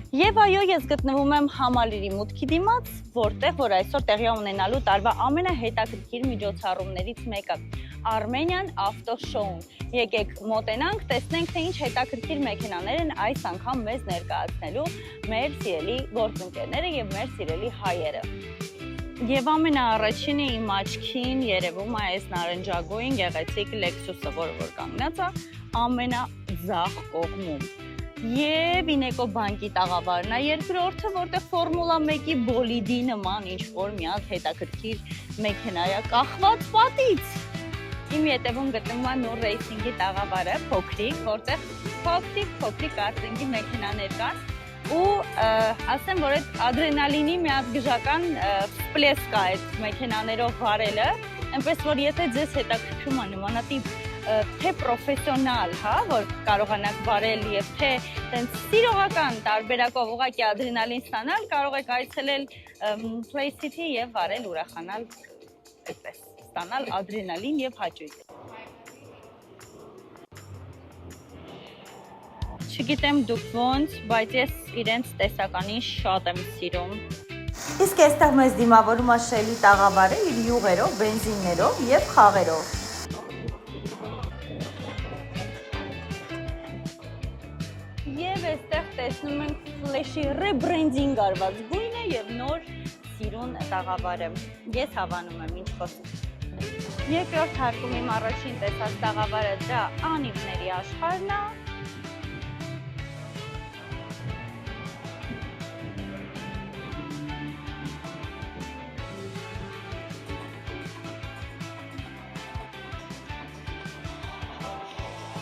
Եվ այո, ես գտնվում եմ Համալիրի մուտքի դիմաց, որտեղ որ այսօր տեղի ունենալու տարվա ամենահետաքրքիր միջոցառումներից մեկը Armenian Auto Show-ն։ Եկեք մոտենանք, տեսնենք, թե ինչ հետաքրքիր մեքենաներ են այս անգամ մեզ ներկայացնելու մեր սիրելի գործընկերները եւ մեր սիրելի հայերը։ Եվ ամենաառաջինը իմ աչքին երևում է այս նարնջագույն գեղեցիկ Lexus-ը, որը կանգնած է ամենաձախ կողմում։ Եվ Ինեկո բանկի տաղավարն է երկրորդը, որտեղ Ֆորմուլա 1-ի բոլիդի նման ինչ-որ մի հատ հետաքրքիր մեքենա է կախված պատից։ Իմ ետևում գտնվում է Նուր Ռեյսինգի տաղավարը, փոքրիկ, որտեղ փոքրիկ կարտինգի մեքենաներ կան ու ասեմ, որ այդ ադրենալինի մի հատ գժական սպլեսկ է այդ մեքենաներով վարելը, այնպես որ եթե ձեզ հետաքրքրում է նմանատիպ թե պրոֆեսիոնալ, հա, որ կարողանաք վարել եւ թե տենց սիրողական տարբերակով ուղղակի ադրենալին ստանալ, կարող եք այցելել Play City եւ վարել ուրախանալ այդպես, ստանալ ադրենալին եւ հաճույք։ Չգիտեմ դուք ոնց, բայց ես իրենց տեսականին շատ եմ սիրում։ Իսկ այստեղ մեզ դիմավորում է Shell-ի տաղավարը իր յուղերով, բենզիններով եւ խաղերով։ Եվ այստեղ տեսնում ենք Flash-ի ռեբրենդինգ արված գույնը եւ նոր սիրուն տաղավարը։ Ես հավանում եմ ինչ խոսում։ Երկրորդ հարկում իմ առաջին տեսած տաղավարը դա անիվների աշխարհն է։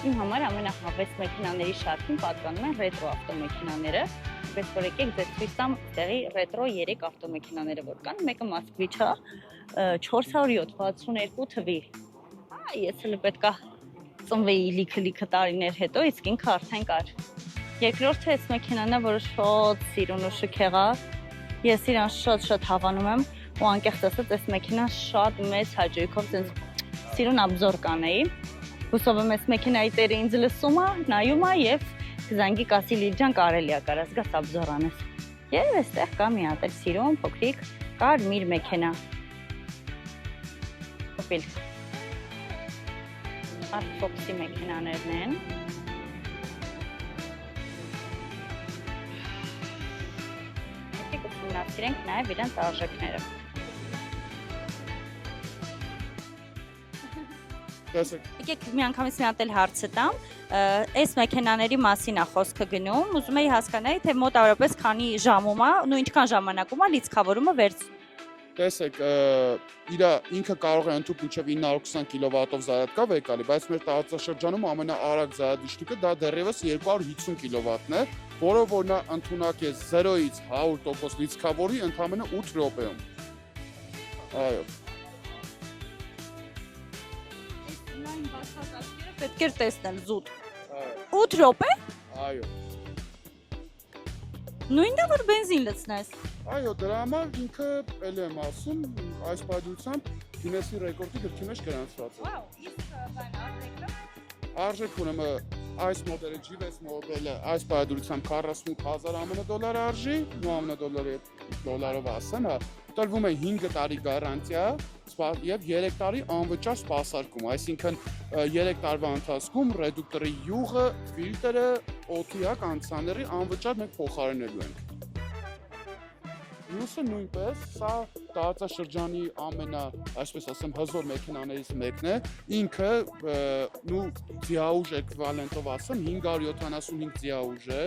Իմ համար ամենահավես մեքենաների շարքին պատկանում են ռետրո ավտոմեքենաները, պես որ եկեք ձեզ ցույց տամ տեղի ռետրո 3 ավտոմեքենաները, որ կան, մեկը Moskvich է 462 թվի։ Ես էլ պետք է ծնվեի լիքը տարիներ հետո, իսկ ինքը արդեն կար։ Երկրորդը այս մեքենան է, որը շատ սիրուն ու շքեղ է։ Ես իրան շատ հավանում եմ ու անկեղծ ասած, այս մեքենան շատ մեծ հաճույքով սիրուն обзор կանեի։ Հուսով եմ այս մեքենայի տերը ինձ լսում է, նայում է եւ կզանգի կասի Լիլ ջան կարելի է կարաս գաս обзор անես։ Եվ այստեղ կա մի հատ էլ սիրուն փոքրիկ կարմիր մեքենա։ Օպել։ Fox-ի մեքենաներն են։ Եկեք ուսումնասիրենք նաեւ իրենց արժեքները։ Եկեք միանգամից մի հատ էլ հարցը տամ, այս մեքենաների մասին է խոսքը գնում, ուզում էի հասկանալ, թե մոտավորապես քանի ժամում է, ու ինչքան ժամանակում է լիցքավորումը վերցնում։ Տեսեք, ինքը կարող է ընդհանուր մինչև 920 կիլովատով զարդկա վեկալի, բայց մեր տարածաշրջանում ամենաարագ զարդիչնիկը դա դեռևս 250 կիլովատն է, որը որ նա ընդունակ է 0-ից 100% լիցքավորի ընդամենը 8 րոպեում։ Այո։ Պետք է տեսնել զուտ։ 8 րոպե։ Այո։ Նույնն է որ բենզին լցնես։ Այո, դրա համար ինքը էլ եմ ասում, այս պայմանությամբ Գինեսի ռեկորդի գրքի մեջ գրանցված է։ Իսկ բան արժեքը։ Արժեք ուրեմն այս մոդելը GVS մոդելը այս պայմանությամբ 48000 ԱՄՆ արժի, $դոլարով ասեմ, հա, տրվում է 5 տարի գարանտիա եւ 3 տարի անվճար սպասարկում, այսինքն 3 տարվա ընթացքում ռեդուկտորի յուղը, ֆիլտրը, օդի կոնդիցիոների անվճար մենք փոխարինելու ենք։ Մյուսը նույնպես, սա տարածաշրջանի այսպես ասեմ, հզոր մեքենաներից մեկն է, ինքը ձիաուժ էկվիվալենտով ասեմ 575 ձիաուժ է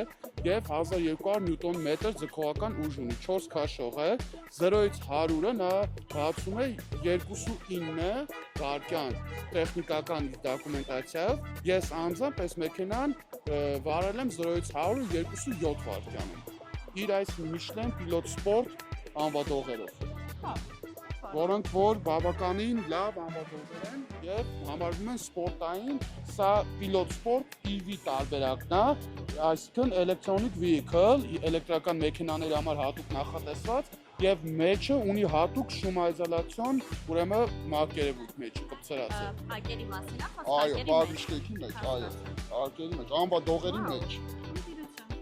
եւ 1200 նյուտոն մետր ձգողական ուժ ունի, 4 քաշող է, 0-ից 100-ը նա բացում է 2.9 վայրկյան տեխնիկական դոկումենտացիայով, ես անձամբ այս մեքենան վարել եմ 0-ից 100-ը 2.7 վայրկյանում։ Իր այս Michelin Pilot Sport անվադողերով, որոնք որ բավականին լավ անվադողեր են եւ համարվում են սպորտային, սա Pilot Sport EV տարբերակն է, այսինքն electronic vehicle, էլեկտրական մեքենաների համար հատուկ նախատեսված եւ մեջը ունի հատուկ շումայզոլացիոն, ուրեմն մակերևույթ մեջը կպցրած է։ Արկերի մասին է խոսքը։ Այո, բաղիշտեքի մեջ, այո, արկերի մեջ, անվադողերի մեջ։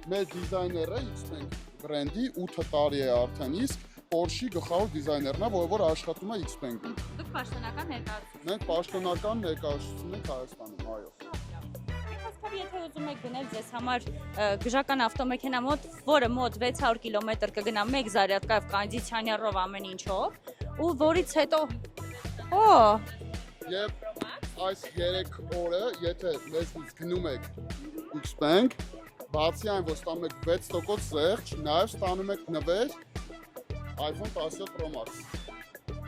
մեր դիզայները Xpeng բրենդի 8 տարի է արդեն իսկ Porsche-ի գլխավոր դիզայներն է, որ աշխատում է Xpeng-ում։ Դուք պաշտոնական ներկայացուցիչ։ Մենք պաշտոնական ներկայացուցում ենք Հայաստանում, այո։ Եթե ուզում եք գնել ձեզ համար գժական ավտոմեքենա մոտ, որը մոտ 600 կիլոմետր կգնա մեկ զարյատկայով կոնդիցիոներով ամեն ինչով, ու որից հետո Եվ այս 3 օրը, եթե մեզնից գնում եք Xpeng, բացի այն, որ ստանում եք 6% զեղչ, նաև ստանում եք նվեր iPhone 17 Pro Max։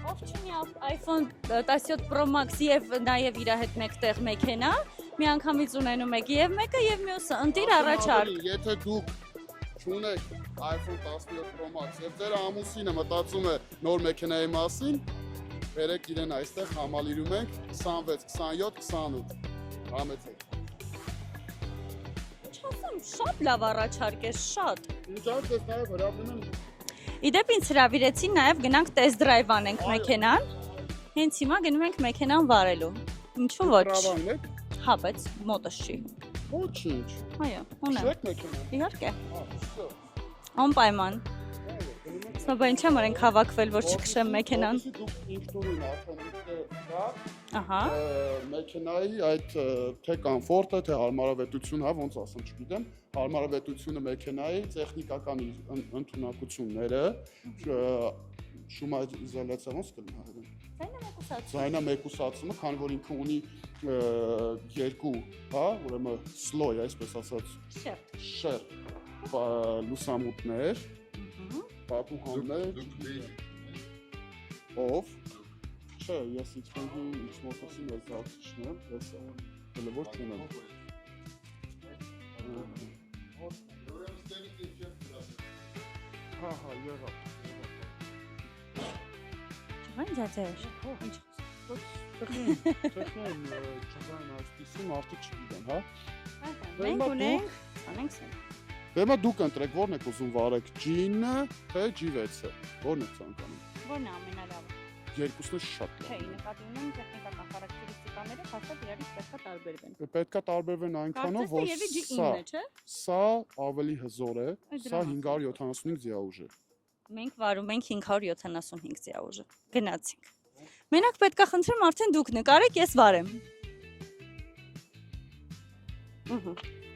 Ով չունի iPhone 17 Pro Max եւ նաև իր հետ մեկտեղ մեքենա, միանգամից ունենում եք եւ մեկը եւ մյուսը, ընտիր առաջարկ։ Եթե դուք չունեք iPhone 17 Pro Max եւ ձեր ամուսինը մտածում է նոր մեքենայի մասին, բերեք իրեն այստեղ համալիրում ենք 26, 27, 28։ Համեցեք։ Չասեմ, շատ լավ առաջարկ է, շատ։ Ինչ այդպես նաև հրավիրում եմ։ Իդեպ ինձ հրավիրեցին նաև գնանք test drive անենք մեքենան։ Հենց հիմա գնում ենք մեքենան վարելու։ Ինչու ոչ։ Հրավիրում եք։ Հա, բայց մոտս չի։ Ոչինչ։ Այո, ունեմ։ Շեք մեքենա։ Իհարկե։ Всё։ Անպայման։ Սա բան չեմ արենք հավաքվել, որ չքշեմ մեքենան։ Դուք ինքնուրույն արդեն դա Ահա։ մեքենայի այդ թե կոմֆորտը, թե հարմարավետությունը, հա, ոնց ասեմ, չգիտեմ, հարմարավետությունը մեքենայի, տեխնիկական ընդունակությունները, շումաիզոլյացիա ոնց կլինի հայերեն։ Ձայնամեկուսացումը, քանի որ ինքը ունի երկու, հա, ուրեմն slow, այսպես ասած, շեր լուսամուտներ, պատուհաններ, ով Չէ, ես Xpeng-ի X-Motors-ի ներկայացուցիչն եմ, ես հələ որ չունեմ։ Հա, եղավ։ Չղան ձեզ։ Ինչ։ Չգան այսպիսի մարդիկ չգիտեն, հա։ Մենք ունենք, անենք սեն։ Բեմա դուք ընտրեք, որն եք ուզում վարեք, G9-ը, թե G6-ը, որն եք ցանկանում։ Որն է ամենալավը։ Երկուսն է շատ լավ։ Չէ, նկատի ունեմ տեխնիկական խարակտերիստիկաները, հաստատ իրարից պետք է տարբերվեն։ Պետք է տարբերվեն այնքանով, որ սա ավելի հզոր է, սա 575 ձիաուժ է։ Մենք վարում ենք 575 ձիաուժը։ Գնացինք։ Մենակ պետք է խնդրեմ արդեն դուք նկարեք, ես վարեմ։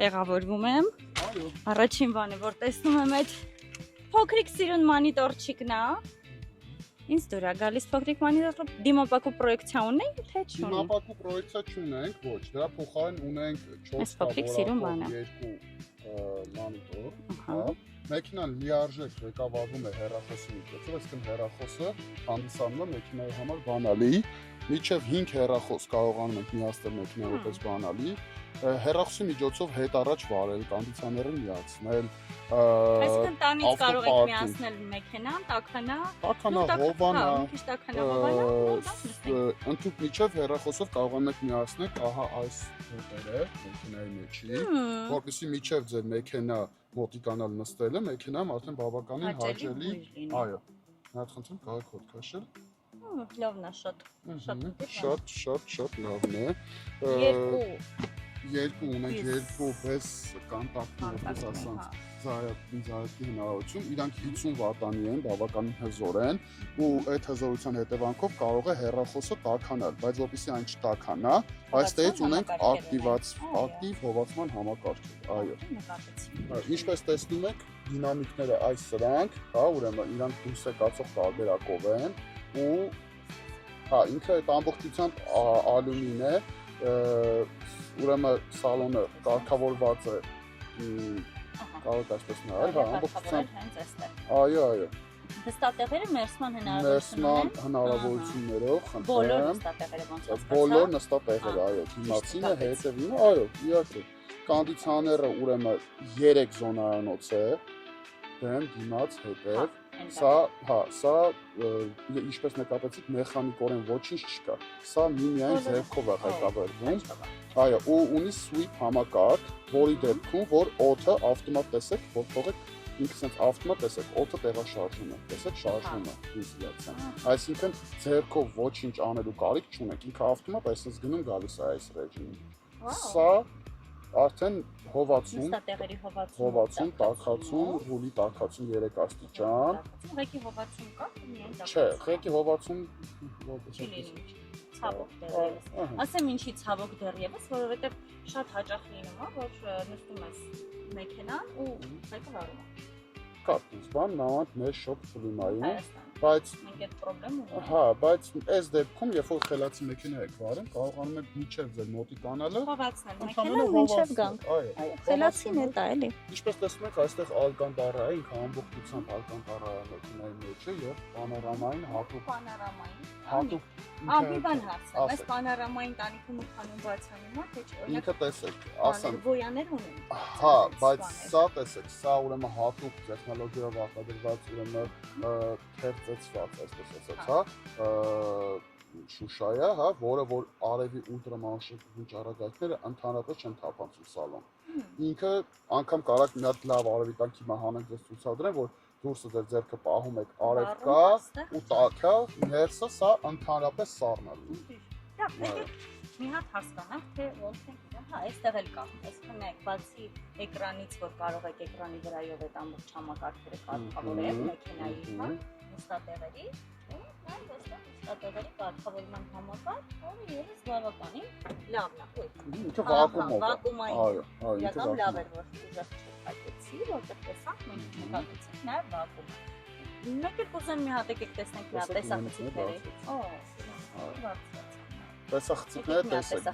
Տեղավորվում եմ։ Այո։ Առաջին բանը, որ տեսնում եմ այդ փոքրիկ սիրուն մանիտորչիկն է։ Ինձ դուր է գալիս փոքրիկ մանիտոր դիմապակու պրոյեկցիա ունենք, թե չունենք։ Դիմապակու պրոյեկցիա չունենք, ոչ, դրա փոխարեն ունենք 4 մանիտոր, հա։ Մեքենան լիարժեք ղեկավարվում է հեռախոսի միջոցով, այսինքն հեռախոսը հանդիսանում է մեքենայի համար բանալի, մինչև 5 հեռախոս կարողանում ենք միացնել մեքենան որպես բանալի, հեռախոսի միջոցով հետ առաջ վարել, կոնդիցիոները միացնել, այսինքն տանից կարող եք միացնել մեքենան, տաքանա, հովանա, հովանա, ընդհանուր միջև հեռախոսով կարողանում եք միացնել, ահա այս հոտերը մեքենայի մեջի, որպեսզի միջև ձեր մեքենա մոտիկանալ նստելը, մեքենայում արդեն բավականին հաճելի, այո, նա խնդրեմ կարող հոտ քաշել։ Լավն է, շատ լավն է։ Երկու ունենք, երկու պես կոնտակտներ, պես ասանք, զայատքի հնարավորություն, իրանք 50 վատանի են, բավականին հզոր են, ու այդ հզորության հետևանքով կարող է հեռախոսը տաքանալ, բայց որպեսզի այն չտաքանա, այստեղից ունենք ակտիվ հովացման համակարգ, այո։ Ինչպես տեսնում եք, դինամիկները այս սրանք, հա, ուրեմն իրանք դուրս եկածող տարբերակով են, ու հա, ինքը այդ ամբողջությամբ ալյումին է, ուրեմն սալոնը կարգավորված է, կարող այսպես նայել, հա, ամբողջությամբ, այո, նստատեղերը մերսման հնարավորություններով, բոլոր նստատեղերը ոնց է, բոլոր նստատեղերը, այո, դիմացինը, հետևինը, այո, իհարկե, կոնդիցիոները ուրեմն 3 զոնարանոց է, դեմ, դիմաց, հետև, սա ինչպես նկատեցիք մեխանիկորեն ոչինչ չկա, սա միայն ձեռքով է ղեկավարվում, այո, ու ունի sweep համակարգ, որի դեպքում, որ օդը ավտոմատ տեսեք, որ թողեք ինքը sense ավտոմատ տեսեք, օդը տեղաշարժում է, տեսեք շարժում է ինստալացիան, այսինքն ձեռքով ոչինչ անելու կարիք չունեք, ինքը ավտոմատ այսպես գնում գալիս է այս ռեժիմին, սա Արդեն հովացում, Նստատեղերի հովացում, տաքացում, ռուլի տաքացում 3 աստիճան։ Ղեկի հովացում կա, միայն տաքացում։ Չէ, ղեկի հովացում Չի լինում։ Ցավոք դեռևս։ Ասեմ ինչի ցավոք դեռևս, որովհետև շատ հաճախ լինում է, որ նստում ես մեքենան ու ղեկը վարում է։ Կա, բան նավանդ մեր շոկ ֆլիմայում, Հայաստան։ բայց Մենք այդ խնդրեմ ունենք։ հա, բայց այս դեպքում, երբ որ խելացի մեքենա եք վարում, կարողանում եք միջև ձեր մոտիկանալը Հովացնել ընդհանրապես մեքենան մինչև գանք։ Այո, Խելացին է դա էլի։ Ինչպես տեսնում եք, այստեղ ալկանտարա է, ինքը ամբողջությամբ ալկանտարա է մեքենայի մեջ է եւ պանորամային հատուկ Պանորամային։ հատուկ Ահա բան հարցը։ Այս պանորամային տանիքում ու քանում բացանում է, թե չէ։ ինքը տեսեք, ասեմ, Գոյաներ ունեն։ հա, բայց սա տեսեք, սա ուրեմն հատուկ տեխնոլոգիայով արտադրված ուրեմն թերծեցված, այսպես ասած, հա, շուշայա, հա, որը որ արևի ուլտրամանուշակագույն ճառագայթները ընդհանրապես չեն թափանցում սալոն։ Ինքը անգամ կարող մի հատ լավ արևի տակ հիմա հանենք ձեզ ցուցադրեմ, որ դուրսը ձեր ձեռքը պահում եք արև կա ու տակա, ներսը սա ընդհանրապես սառնալու։ Մի հատ հասկանանք, թե ոնց ենք իրեն, հա, այստեղ էլ կա։ Այսինքն նայեք, բացի էկրանից, որ կարող եք էկրանի վրայով այդ ամբողջ համակարգերը կարգավորել մեքենայի, հա, նստատեղերի, ու այլ նստատեղերի կարգավորման համակարգ, որը ևս բավականին լավն է։ Ինքը վակուումով է։ Վակուումային։ Այո, Իրական լավ էր, որ ուժեղ չփակեցի, որտեղ տեսանք մենք չփակեցինք նաև վակուում։ Մեկ էլ կուզեմ մի հատ եկեք տեսնենք մի հատ տեսախցիկների։ Տեսախցիկները տեսեք,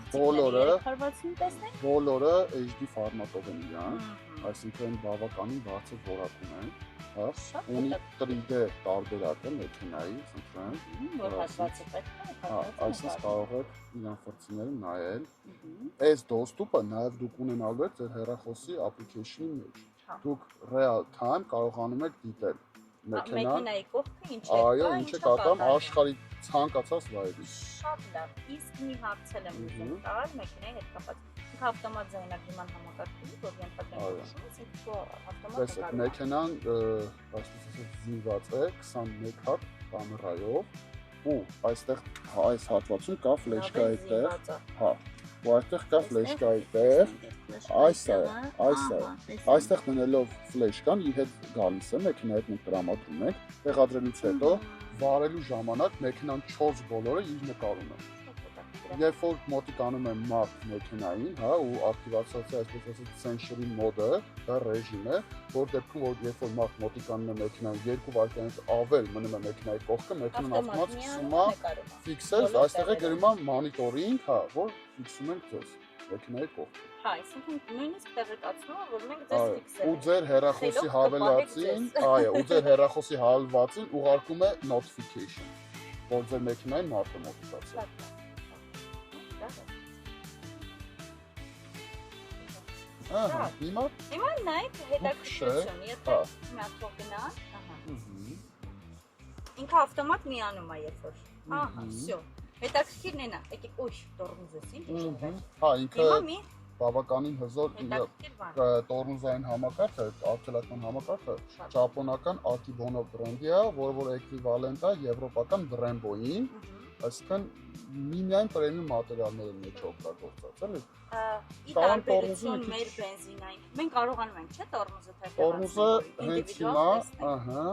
բոլորը HD ֆորմատով են իրան, այսինքն բավականին բարձր որակում են, հա, ունի 3D տարբերակը մեքենայի, խնդրեմ, որ հատվածը պետք է, հա, այսինքն կարող եք իրան ֆրցիները նայել, այս դոստուպը նաև դուք ունենալու եք ձեր հեռախոսի application-ի մեջ, դուք real time կարողանում եք դիտել մեքենայի կողքը ինչ է, այո, ինչ է կատարում աշխարհի ցանկացած վայրից։ Շատ լավ, իսկ մի հարցել եմ ուզում տալ մեքենայի հետ կապված։ Ինքը ավտոմատ ձայնագրման համակարգի, որ ենթադրում է, ինքը ավտոմատ տեսեք, մեքենան, այսպես ասած, զինված է 21 հատ կամերայով ու այստեղ այս հատվածում կա ֆլեշկայի տեղ, հա, ու այստեղ կա ֆլեշկայի տեղ, այստեղ դնելով ֆլեշկան իր հետ գալիս է, մեքենայի հետ մենք տրամադրում ենք, տեղադրելուց հետո վարելու ժամանակ մեքենան 4 բոլորը իր նկարում է։ Երբ որ մոտիկանում է մարդ մեքենային, հա, ու ակտիվացիա, այսպես ասած, սենսորի մոդը, դա ռեժիմ է, որ դեպքում որ երբ որ մարդ մոտիկանում է մեքենան 2 վայրկյանից ավել մնում է մեքենայի կողքը, մեքենան ավտոմատ սկսում է ֆիքսել, այստեղ է գրում է monitoring, հա, որ ֆիքսում ենք ձեզ մեքենայի կողքը։ Հա, այսինքն նույնիսկ տեղեկացնում է, որ մենք ձեզ ֆիքսել ենք։ Ու ձեր հեռախոսի հավելվածին, այո, ու ձեր հեռախոսի հավելվածին ուղարկում է notification, որ ձեր մեքենային մարդը մոտիկացել։ Ահա, հիմա նայեք հետաքրքրություն, եթե մի հատ գնաց, ահա։ Ինքը ավտոմատ միանում է երբ որ։ Ահա, всё։ Հետաքրքիրն է նա, եկեք, ոյ, տորմուզս ինչ է։ Հա, ինքը բավականին հզոր տորմուզային համակարգը, արգելական համակարգը ճապոնական Akebono բրենդի է, որ էկվիվալենտ է եվրոպական Brembo-ին, այսինքն միմիայն պրեմիում մատերիալներ են մեջ օգտագործած, էլի։ Ի տարբերություն մեր բենզինային, մենք կարողանում ենք, չէ՞, տորմուզը թեթևացնել։ Տորմուզը հենց հիմա, ահա,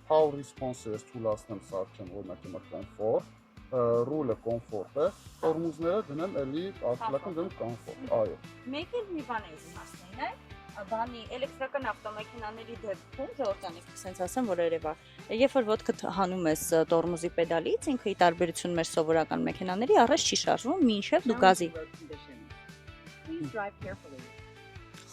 power response-ը թույլատնեմ սարքեմ, օրինակ հիմա comfort, ռուլը կոմֆորտ է, տորմուզները դնեմ էլի արգելական դեմ կոմֆորտ, այո։ Մեկ էլ մի բան է ուզում ասել, բանի էլեկտրական ավտոմեքենաների դեպքում Ժորժանիկ ասենց ասեմ, որ երևա, երբ որ ոտքդ հանում ես տորմուզի պեդալից, ինքը ի տարբերություն մեր սովորական մեքենաների առաջ չի շարժվում, մինչև դու գազի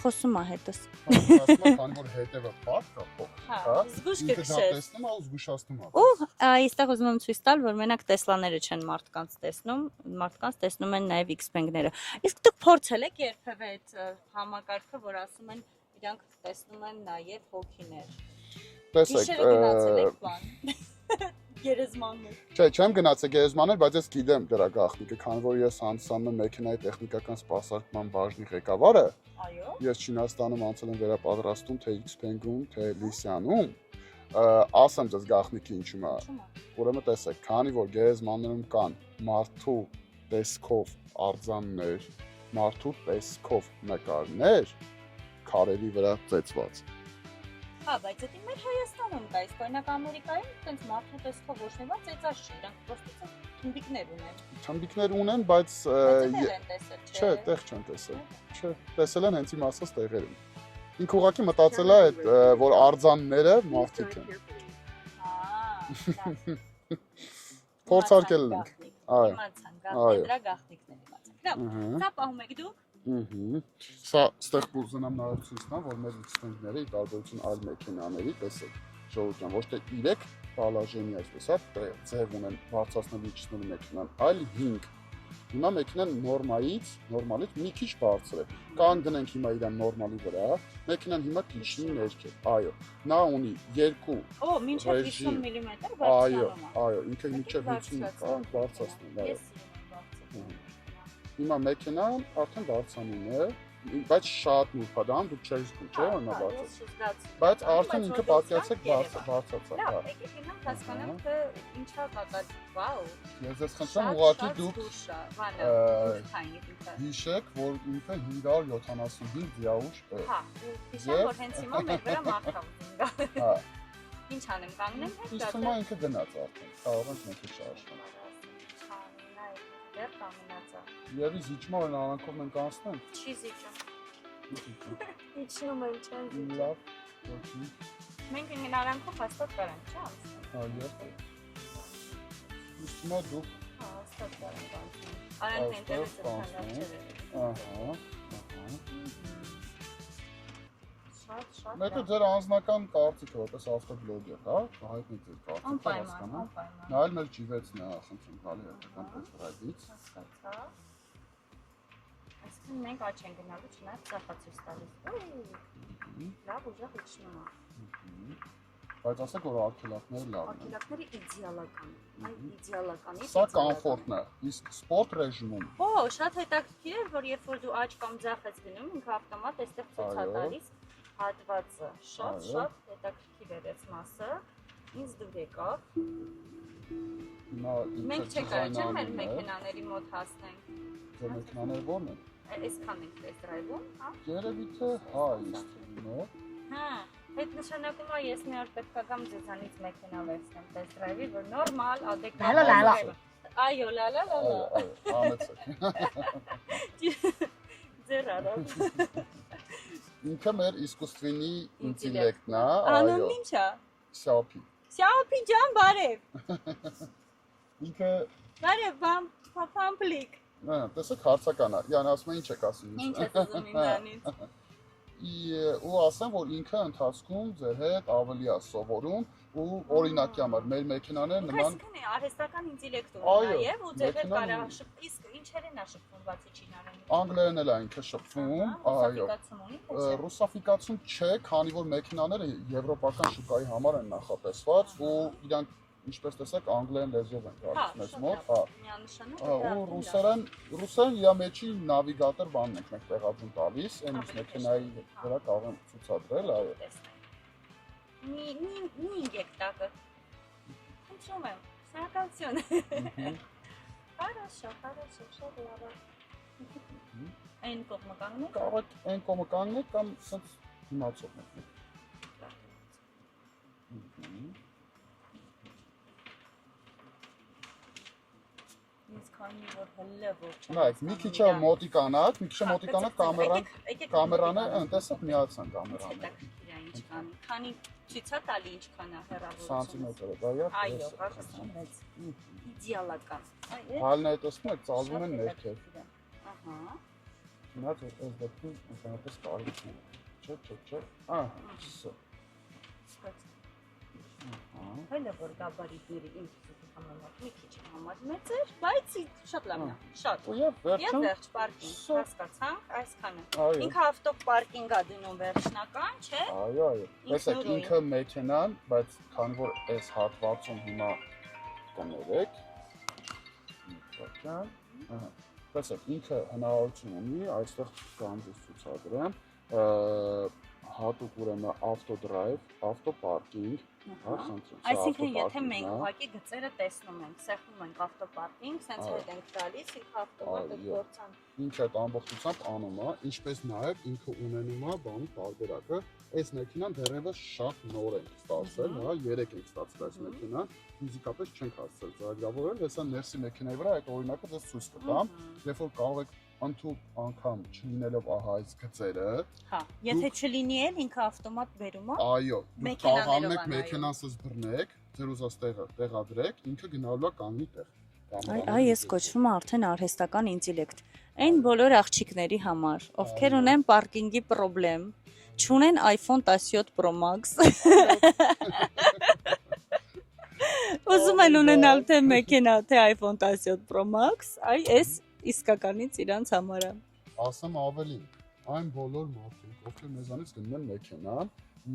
խոսում է հետս։ Ասում եմ, քանի որ հետևը փակ կա, հա, զգուշ կքշես։ Տեսնում է ու զգուշացնում է։ Ու այստեղ ուզում եմ ցույց տալ, որ մենակ Տեսլաները չեն մարդկանց տեսնում, մարդկանց տեսնում են նաև X-Peng-ները։ Իսկ դուք փորձել եք երբևէ այդ համակարգը, որ ասում են, իրանք տեսնում են նաև հոգիներ։ Տեսեք, գնացել եք բան։ Գերեզմաններ։ Չէ, չեմ գնացել գերեզմաններ, բայց ես գիտեմ դրա գաղտնիքը, քանի որ ես հանդիսանում եմ մեքենայի տեխնիկական սպասարկման բաժնի ղեկավարը։ Այո։ Ես Չինաստանում անցել եմ վերապատրաստում, թե X-Peng-ում, թե Լիսյանում, ասեմ ձեզ գաղտնիքը ինչու՞մ է։ Ուրեմն տեսեք, քանի որ գերեզմաններում կան մարդու տեսքով արձաններ, մարդու տեսքով նկարներ քարերի վրա ծեծված։ Հա, բայց դա մեր Հայաստանում կա, իսկ օրինակ Ամերիկայում այդպես մարդու տեսքով ոչ մի բան ծեծած չի, իրանք պրոստը թմբիկներ ունեն։ Թմբիկներ ունեն, բայց Դեռ են տեսել, չէ։ չէ, տեղ չեն տեսել։ Չէ, տեսել են հենց իմ ասած տեղերում։ Ինքը ուղղակի մտածել է այդ որ արձանները մարդիկ են։ Փորձարկել ենք։ Այո։ Իմացան, գաղտնի գաղտնիքներ իմացան։ Լավ, սա պահում եք դուք։ Սա ստեղ կուզենամ նաև ցույց տամ, որ մեր ստենգները ի տարբերություն այլ մեքենաների, տեսեք, ժողովուրդ ջան, ոչ թե 3 բալաժենի այսպես է, ձև ունեն բարձրացնելու իջեցնելու մեքենան, այլ 5։ Հիմա մեքենան նորմալից մի քիչ բարձր է։ Կանգնենք հիմա իրան նորմալի վրա, մեքենան հիմա քիչնի ներքև։ Այո, նա ունի 2 մինչև 50 մմ բարձրանում է։ Այո, ինքը մինչև 50 բարձրացնում է։ Հիմա մեքենան արդեն բարձրանում է, բայց շատ նուրբադան, դուք չեք զգում, չէ՞, նա բարձր։ Բայց արդեն ինքը պատկերացեք բարձրացա։ Լավ, եկեք հիմա հասկանանք, թե ինչա կատարվում, վաու։ Ես ձեզ խնդրում ուղղակի դուք հիշեք, որ ինքը 575 դիաուժ է։ Հա, հիշեմ, որ հենց հիմա մեր վրա մարդ կա։ Հա։ Ինչ անեմ, կանգնեմ հետ։ Իսկ հիմա ինքը գնաց արդեն, կարող ենք մենք շարժել։ Դեռ կանգնած է։ Եվ զիջումը այն արանքով մենք անցնենք։ Չի զիջում։ Իջնում են չեն զիջում։ Լավ, ոչինչ։ Մենք այն արանքով հաստատ կարանք, չէ՞ անցնել։ Այո։ Իսկ հիմա դուք հաստատ կարանք անցնել։ Արանքն ինտերնետը քանդած չէ։ Ահա։ Շատ։ Մեկը ձեր անձնական կարծիքը, որպես ավտոբլոգեր, հա, հայտնի ձեր կարծիքը հասկանա։ Նայել մեր ջիվեցն է, խնդրում տալի հետական տեսրայից։ Հասկացա։ Այսինքն մենք աչ են գնալու, չնայած ծախացույց տալիս։ Լավ, ուժեղ իջնում է։ Բայց ասեք, որ արգելակները լավն են։ Արգելակները իդեալական, այ իդեալականից։ Սա կոմֆորտն է, իսկ սպորտ ռեժիմում։ Շատ հետաքրքիր է, որ երբ որ դու աչ կամ ձախ ես գնում, ինքը ավտոմատ այստեղ ցույց է տալիս հատվածը։ Շատ հետաքրքիր էր այս մասը։ Ինձ դուր եկավ։ Մենք չկարողանանք չէ՞ մեր մեքենաների մոտ հասնենք։ Ձեր մեքենաները ո՞րն են։ Այսքան ենք test drive-ում, հա։ Երևի թե հա, իսկ նո։ Հա, այդ նշանակում է ես մի օր պետք է գամ ձեզանից մեքենա վերցնեմ test drive-ի, որ նորմալ, adekvat։ Լալա։ Այո, լալա։ Այո, անեցեք։ Ձեր արա։ Ինքը մեր իսկուսственնի ինտելեկտն է, Անունն ի՞նչ է։ Xiaopi։ Xiaopi ջան, բարև։ Ինքը Բարև, պամպլիկ։ տեսեք հարցական է, յան ասում է ինչ եք ասում։ Ինչ ես ուզում ինձանից։ Ու ասեմ, որ ինքը ընթացքում ձեր հետ ավելի է սովորում ու օրինակի համար մեր մեքենաները նման Այսինքն է արհեստական ինտելեկտ ունի նաև ու ձեր հետ կարող իսկ ինչերին է շփվում բացի չինարենից։ անգլերեն էլ է ինքը շփվում, այո։ Ռուսաֆիկացում չէ, քանի որ մեքենաները եվրոպական շուկայի համար են նախատեսված ու իրանք ինչպես տեսեք անգլերեն լեզվով են գալիս մեզ մոտ, հա։ Ու ռուսերեն իրա մեջի նավիգատոր բանն ենք մենք տեղադրում տալիս, այն իսկ մեքենայի վրա կարող եմ ցուցադրել, այո։ Մի ինգեկտակը։ Խնդրում եմ, շնորհակալություն։ Хорошо, շատ լավ։ Այն կողմը կանգնեք։ Կարող եք այն կողմը կանգնեք կամ սենց հիմացով մեկնեք։ Ինձ քանի որ հլը ոչ։ Նայեք, մի քիչ մոտիկանաք կամերանը, տեսեք միացան կամերանը։ Քանի ցույց է տալի ինչքան է հեռավորությունը։ Սանտիմետր է, դա է։ Այո, հարցնեց։ Իդեալական։ Հալն է տեսնում եք, ծալվում են ներքև։ Ահա։ Նա այս դեպքում ընդհանրապես կարելի չէ։ Չէ։ Ահա, սա։ Հələ որ գաբարիտների ինձ համեմատ մի քիչ համար մեծ էր, բայց շատ լավն է, շատ։ Եվ վերջ պարկինգ, հասկացանք, այսքանը։ Ինքը ավտոպարկինգ է դնում վերջնական, չէ՞։ Այո։ Տեսեք, ինքը մեքենան, բայց քանի որ այս հատվածում հիմա կներեք, տեսեք, ինքը հնարավորություն ունի, այստեղ կամ ցուցադրեմ, հատուկ ուրեմն ավտոդրայվ, ավտոպարկինգ, հա, խնդրում։ Այսինքն եթե մենք ուղղակի գծերը տեսնում ենք, սեղմում ենք ավտոպարկինգ, սենց հետ ենք տալիս, ինքը ավտոմատը գործան։ Ինքը այդ ամբողջությամբ անում է, ինչպես նաև ինքը ունենում է բանի տարբերակը։ Այս մեքենան դեռևս շատ նոր է ստացել, հա, 3 ենք ստացել այս մեքենան, ֆիզիկապես չենք հասցրել ծրագրավորել, հեսա ներսի մեքենայի վրա այդ օրինակը ձեզ ցույց կտամ, երբ որ կարող եք ընդհանուր անգամ չլինելով ահա այս գծերը, հա, եթե չլինի էլ ինքը ավտոմատ բերում է։ Այո, դուք կարողանում եք մեքենասыз բռնեք, ձեր ուզած տեղը տեղադրեք, ինքը գնալու է կանգնի տեղ։ Այ ես կոչվում է արդեն արհեստական ինտելեկտ։ Այն բոլոր աղջիկների համար, ովքեր ունեն պարկինգի խնդրեմ, չունեն iPhone 17 Pro Max։ Ուզում են ունենալ թե մեքենա, թե iPhone 17 Pro Max, այ այս իսկականից իրանց համար է։ Ասեմ ավելին, այն բոլոր մարդիկ, ովքեր մեզանից գնում են մեքենա,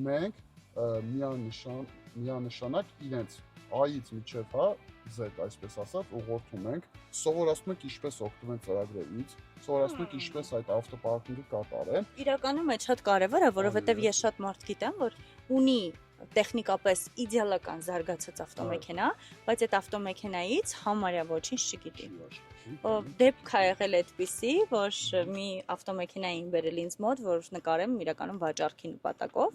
մենք միանշանակ իրենց A-ից մինչև H, Z, այսպես ասած, ուղղորդում ենք, սովորացնում ենք ինչպես օգտվել ծրագրերից, սովորացնում ենք ինչպես այդ ավտոպարկինգը կատարել։ Իրականում է շատ կարևոր է, որովհետև ես շատ մարդ գիտեմ, որ ունի տեխնիկապես իդեալական զարգացած ավտոմեքենա, բայց այդ ավտոմեքենայից համարյա ոչինչ չգիտի։ Դեպք է եղել այդպիսի, որ մի ավտոմեքենա էին բերել ինձ մոտ, որ նկարեմ իրականում վաճառքի նպատակով։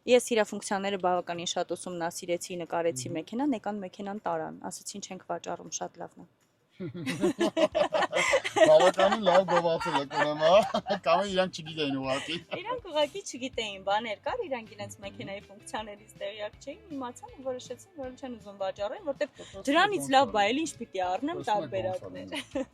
Ես իր ֆունկցիաները բավականին շատ ուսումնասիրեցի, նկարեցի մեքենան, եկան մեքենան տարան, ասացին չենք վաճառում, շատ լավն է։ Բավականին լավ գովացել եք ուրեմն, կամ իրանք չգիտեին ուղղակի։ Իրանք ուղղակի չգիտեին, բաներ կար, իրանք իրենց մեքենայի ֆունկցիաներից տեղյակ չէին, իմացան ու որոշեցին, որ չեն ուզում վաճառեն, որտեղ դրանից լավ բայ էլ ինչ պիտի առնեմ տարբերակներ։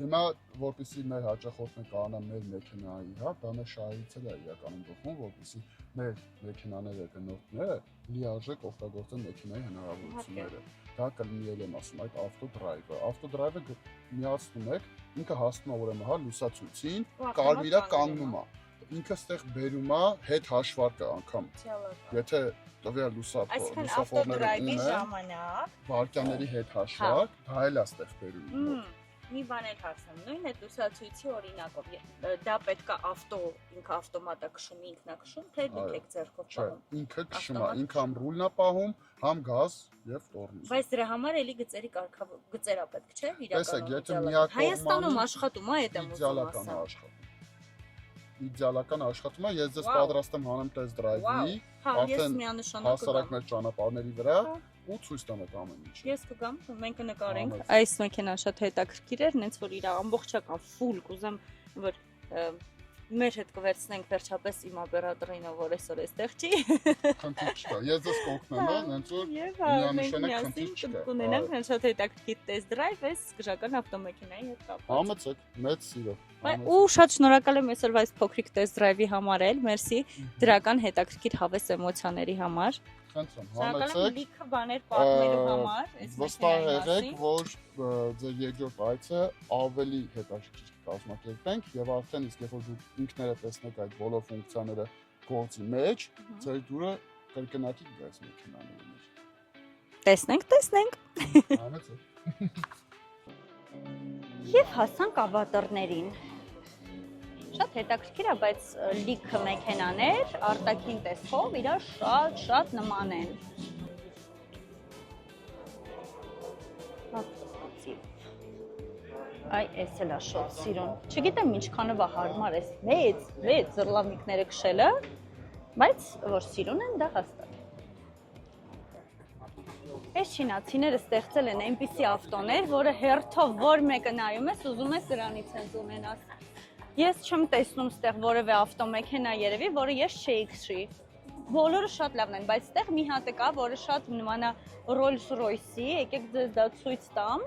Հիմա որպեսզի մեր հաճախորդները կարողանան մեր մեքենայի, հա, դա մեր շահերից էլ է իրականում գլխում, որպեսզի մեր մեքենաները գնորդները լիարժեք օգտագործեն մեքենայի հնարավորությունները։ Դա կլինի եմ ասում այդ ավտոդրայվը։ Ավտոդրայվը միացնում եք, ինքը հասնում է ուրեմն հա լուսացույցին, կարմիրը կանգնում է։ Ինքը ստեղ բերում է հետ հաշվարկը անգամ։ Եթե տվյալ լուսավորները ունեն, վարկյանների հետ հաշվարկ, դա էլ է ստեղ բերում։ Մի բան էլ հարցնեմ, նույն այդ լուսացույցի օրինակով, դա պետք է ինքը ավտոմատը քշում, ինքնակշում, թե դուք եք ձեռքով պահում։ Չէ, ինքը քշում է, ինքը համ ռուլն է պահում, համ գազ եւ տորմոզ։ Բայց դրա համար էլի գծերի գծերա պետք չէ, իրականում։ Հայաստանում աշխատում է, այդ եմ ուզում ասել։ Իդեալական աշխատում է, ես ձեզ պատրաստ եմ հանեմ test drive-ի, արդեն հասարակ մեր ճանապարհների վրա ու ցույց տամ այդ ամեն ինչը։ Ես կգամ, մենք կնկարենք։ Այս մեքենան շատ հետաքրքիր էր, նենց որ իր ամբողջական ֆուլ կուզեմ, որ մեր հետ կվերցնենք վերջապես իմ օպերատորին, որ այսօր էստեղ չի։ Խնդիր չկա, ես ձեզ կօգնեմ, նենց որ միանշանակ խնդիր չկա։ Կունենանք շատ հետաքրքիր test drive այս գժական ավտոմեքենայի հետ կապված։ Համեցեք, մեծ սիրո։ Ու շատ շնորհակալ եմ այսօր այս փոքրիկ test drive-ի համար էլ, մերսի, դրական հետաքրքիր հավես էմոցիաների համար։ Խնդրեմ, համեցեք։ Լիքը բաներ պատմելու համար, այս վստահ եղեք, որ ձեր երկրորդ այցը ավելի հետաքրքիր կազմակերպենք եւ արդեն իսկ երբ որ դուք ինքներդ տեսնեք այդ բոլոր ֆունկցիաները գործի մեջ, ձեր դուրը կրկնակի գայս մեքենաների մեջ։ Տեսնենք։ Համեցեք։ Եվ հասանք ավատորներին։ Շատ հետաքրքիր է, բայց լիքը մեքենաներ արտաքին տեսքով իրար շատ նման են։ Այ էս էլ է շատ սիրուն։ Չգիտեմ ինչքանով է հարմար էս մեծ զռլավնիկները քշելը, բայց որ սիրուն են, դա հաստատ։ Այս չինացիները ստեղծել են այնպիսի ավտոներ, որը հերթով որ մեկը նայում ես, ուզում ես դրանից հենց ունենաս։ Ես չեմ տեսնում ստեղ որևէ ավտոմեքենա երևի, որը ես չէի քշի։ Բոլորը շատ լավն են, բայց ստեղ մի հատ կա, որը շատ նման է Rolls-Royce-ի, եկեք ձեզ դա ցույց տամ։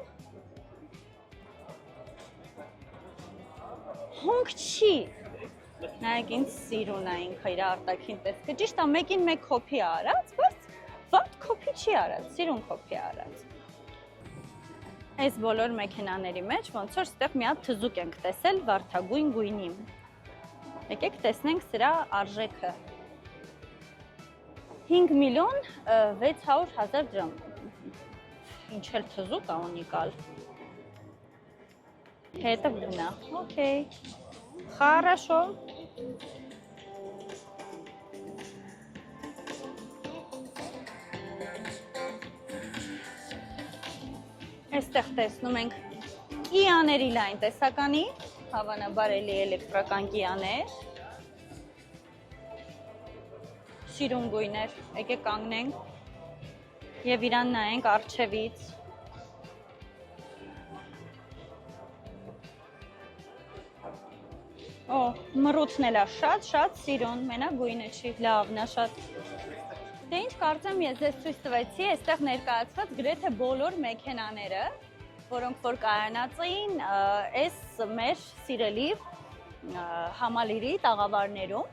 Հոնք չի։ Նայեք ինձ սիրուն է ինքը իր արտաքին տեսքը։ Ճիշտ է, մեկին մեկ կոպի է արած, բայց վատ կոպի չի արած, սիրուն կոպի է արած։ Այս բոլոր մեքենաների մեջ ոնց որ ստեղ մի հատ թզուկ ենք տեսել վարդագույն գույնի։ Եկեք տեսնենք սրա արժեքը։ 5 միլիոն 600 հազար դրամ։ Ինչ էլ թզուկ է ունիկալ։ Это видно. Окей. Хорошо. Այստեղ տեսնում ենք կիաների լայն տեսականի, հավանաբար էլի էլեկտրական կիաներ, շիրուն գույներ, եկեք կանգնենք և իրան նայենք առջևից։ Օ, մռութն էլ է շատ սիրուն, մենակ գույնը չի, լավն է շատ։ Դե ինչ կարծեմ ես ձեզ ցույց տվեցի, այստեղ ներկայացված գրեթե բոլոր մեքենաները, որոնք որ կայանած էին այս մեր սիրելի Համալիրի տաղավարներում։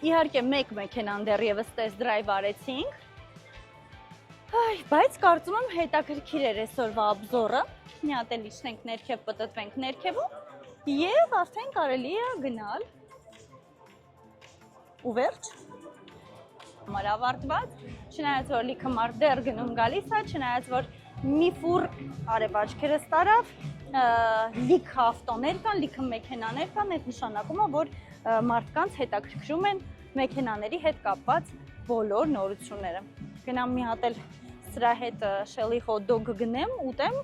Իհարկե մեկ մեքենան դեռևս test drive արեցինք, բայց կարծում եմ հետաքրքիր էր այսօրվա obzor-ը, մի հատ էլ իջնենք ներքև, պտտվենք ներքևում և արդեն կարելի է գնալ ու վերջ, համար ավարտված, չնայած որ լիքը մարդ դեռ գնում գալիս է, չնայած որ մի ֆուր արևաչքերս տարավ, լիքը ավտոներ կան, լիքը մեքենաներ կան, այդ նշանակում է, որ մարդկանց հետաքրքրում են մեքենաների հետ կապված բոլոր նորությունները։ Գնամ մի հատ էլ սրա հետ շելի hot dog գնեմ, ուտեմ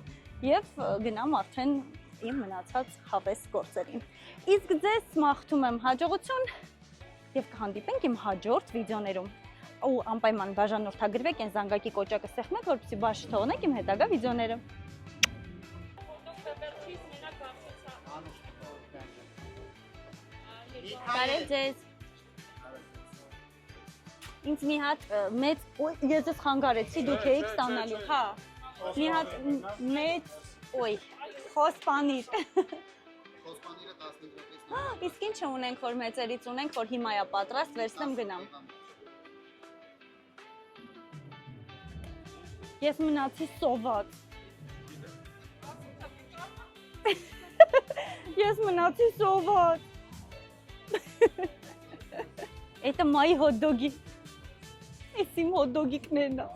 և գնամ արդեն իմ մնացած հավես գործերին։ Իսկ ձեզ մաղթում եմ հաջողություն և կհանդիպենք իմ հաջորդ վիդեոներում։ Ու անպայման բաժանորդագրվեք, այն զանգակի կոճակը սեղմեք, որպեսզի բաշխ թողնեք իմ հետագա վիդեոները։ Բարև ձեզ։ Ինձ մի հատ մեծ, ես ձեզ խանգարեցի, դուք էիք ստանալու, հա, մի հատ մեծ, խոսպանիր։ Խոսպանիրը 15 րոպե։ Իսկ ինչ ունենք, որ մեծերից ունենք, որ հիմա է պատրաստ, վերցնեմ գնամ։ Ես մնացի սոված։ Ես մնացի սոված։ Это мои hot-dogi։ Ես իմ hot-dogիկներն է։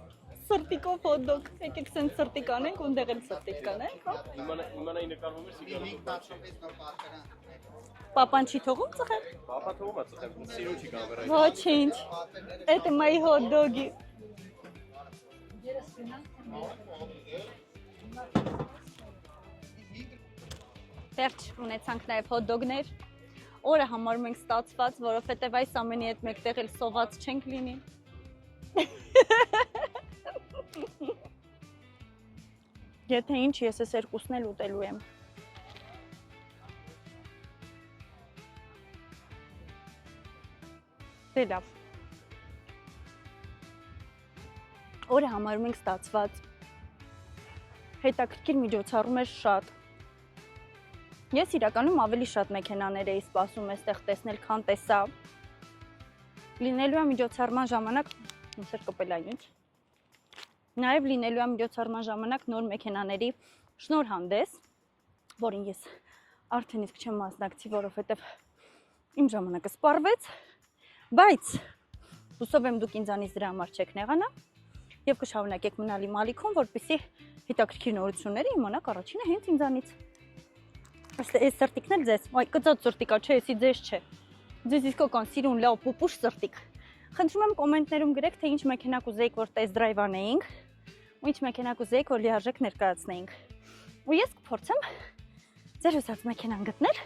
Սրտիկով hot-dog, եկեք սենց սրտիկ անենք, ունդեղ էլ սրտիկ կանենք։ Իմանայի նկարվում էր սիգարը։ 5-10 րոպեից նոր պարկարան։ Պապան չի թողում ծխել։ Պապա թողում է ծխել, սիրուն չի կամերային։ Ոչինչ։ Это мои hot-dogi։ Վերջ ունեցանք նաև hot-dogներ։ Օրը համարում ենք ստացված, որովհետև այս ամենի հետ մեկտեղ էլ սոված չենք լինի։ Եթե ինչ, ես ես երկուսն էլ ուտելու եմ։ Դե լավ։ Օրը համարում ենք ստացված։ Հետաքրքիր միջոցառում էր շատ։ Ես իրականում ավելի շատ մեքենաներ էի սպասում այստեղ տեսնել, քան տեսա։ Լինելու է միջոցառման ժամանակ, ինձ կպել է ինչ։ Նաև լինելու է միջոցառման ժամանակ նոր մեքենաների շնորհանդես, որին ես արդեն իսկ չեմ մասնակցի, որովհետև իմ ժամանակը սպառվեց, բայց հուսով եմ դուք ինձանից դրա համար չեք նեղանա և կշարունակեք մնալ իմ ալիքում, որպեսզի հետաքրքիր նորությունները իմանաք առաջինը հենց ինձանից։ Այս սրտիկն էլ ձեզ, այ կծած սրտիկ է, չէ, էսի ձեզ չէ։ Ձեզ իսկական սիրուն լավ պուպուշ սրտիկ։ Խնդրում եմ կոմենտներում գրեք, թե ինչ մեքենա կուզեիք, որ test drive անեինք, ու ինչ մեքենա կուզեիք, որ լիարժեք ներկայացնեինք։ Ու ես կփորձեմ ձեր ուզած մեքենան գտնել